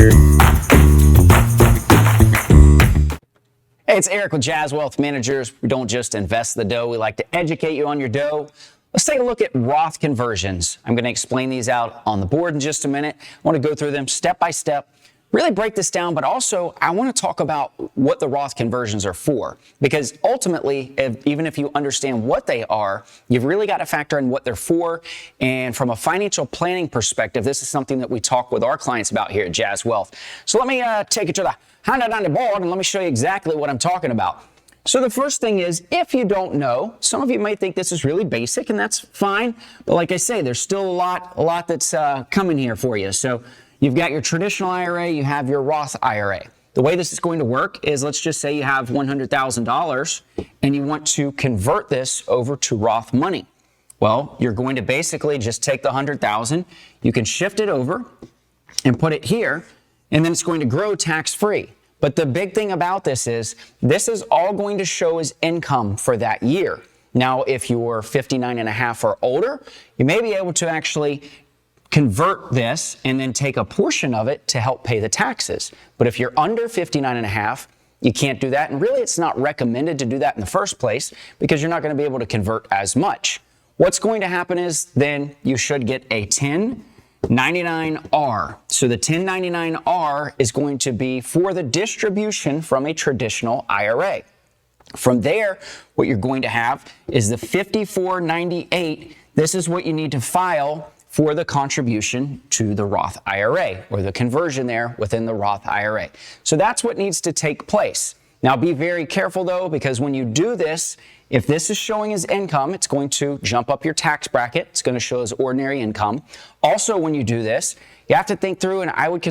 Hey, it's Eric with Jazz Wealth Managers. We don't just invest the dough. We like to educate you on your dough. Let's take a look at Roth conversions. I'm going to explain these out on the board in just a minute. I want to go through them step by step, really break this down, but also I want to talk about what the Roth conversions are for, because ultimately, even if you understand what they are, you've really got to factor in what they're for. And from a financial planning perspective, this is something that we talk with our clients about here at Jazz Wealth. So let me take it to the hand on the board and let me show you exactly what I'm talking about. So the first thing is, if you don't know, some of you may think this is really basic, and that's fine. But like I say, there's still a lot that's coming here for you. So you've got your traditional IRA, you have your Roth IRA. The way this is going to work is, let's just say you have $100,000 and you want to convert this over to Roth money. Well, you're going to basically just take the $100,000, you can shift it over and put it here, and then it's going to grow tax-free. But the big thing about this is all going to show as income for that year. Now, if you're 59 and a half or older, you may be able to actually convert this and then take a portion of it to help pay the taxes. But if you're under 59 and a half, you can't do that. And really, it's not recommended to do that in the first place because you're not going to be able to convert as much. What's going to happen is then you should get a 1099-R. So the 1099-R is going to be for the distribution from a traditional IRA. From there, what you're going to have is the 5498. This is what you need to file for the contribution to the Roth IRA, or the conversion there within the Roth IRA. So that's what needs to take place. Now be very careful though, because when you do this, if this is showing as income, it's going to jump up your tax bracket. It's going to show as ordinary income. Also, when you do this, you have to think through, and I would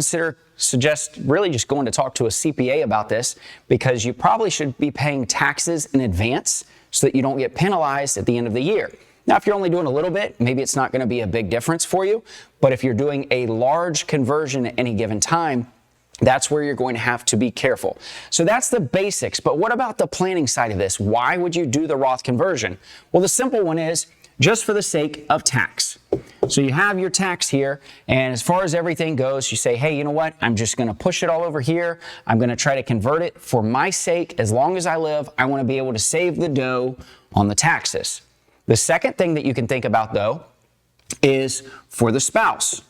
suggest really just going to talk to a CPA about this, because you probably should be paying taxes in advance so that you don't get penalized at the end of the year. Now, if you're only doing a little bit, maybe it's not going to be a big difference for you. But if you're doing a large conversion at any given time, that's where you're going to have to be careful. So that's the basics. But what about the planning side of this? Why would you do the Roth conversion? Well, the simple one is just for the sake of tax. So you have your tax here, and as far as everything goes, you say, hey, you know what? I'm just going to push it all over here. I'm going to try to convert it for my sake. As long as I live, I want to be able to save the dough on the taxes. The second thing that you can think about, though, is for the spouse.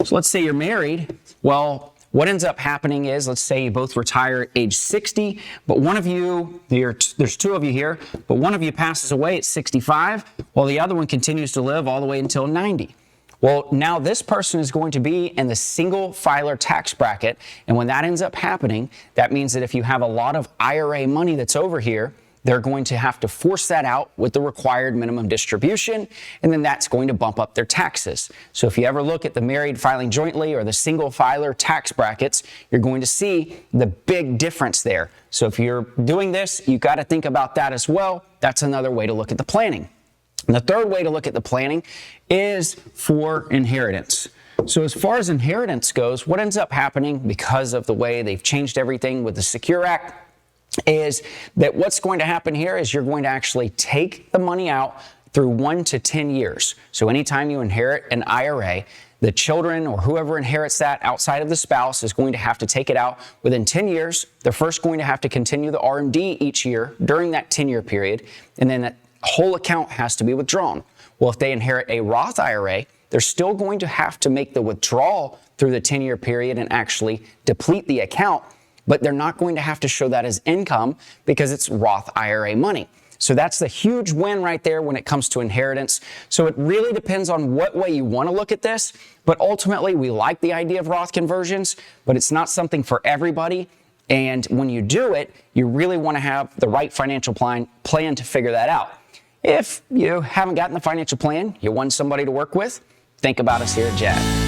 So let's say you're married. Well, what ends up happening is, let's say you both retire at age 60, but one of you, there's two of you here, but one of you passes away at 65, while the other one continues to live all the way until 90. Well, now this person is going to be in the single filer tax bracket, and when that ends up happening, that means that if you have a lot of IRA money that's over here, they're going to have to force that out with the required minimum distribution, and then that's going to bump up their taxes. So if you ever look at the married filing jointly or the single filer tax brackets, you're going to see the big difference there. So if you're doing this, you got to think about that as well. That's another way to look at the planning. And the third way to look at the planning is for inheritance. So as far as inheritance goes, what ends up happening because of the way they've changed everything with the Secure Act is that what's going to happen here is you're going to actually take the money out through 1 to 10 years. So anytime you inherit an IRA, the children or whoever inherits that outside of the spouse is going to have to take it out within 10 years. They're first going to have to continue the RMD each year during that 10-year period, and then that whole account has to be withdrawn. Well, if they inherit a Roth IRA, they're still going to have to make the withdrawal through the 10-year period and actually deplete the account, but they're not going to have to show that as income because it's Roth IRA money. So that's the huge win right there when it comes to inheritance. So it really depends on what way you want to look at this, but ultimately we like the idea of Roth conversions, but it's not something for everybody. And when you do it, you really want to have the right financial plan to figure that out. If you haven't gotten the financial plan, you want somebody to work with, think about us here at Jazz.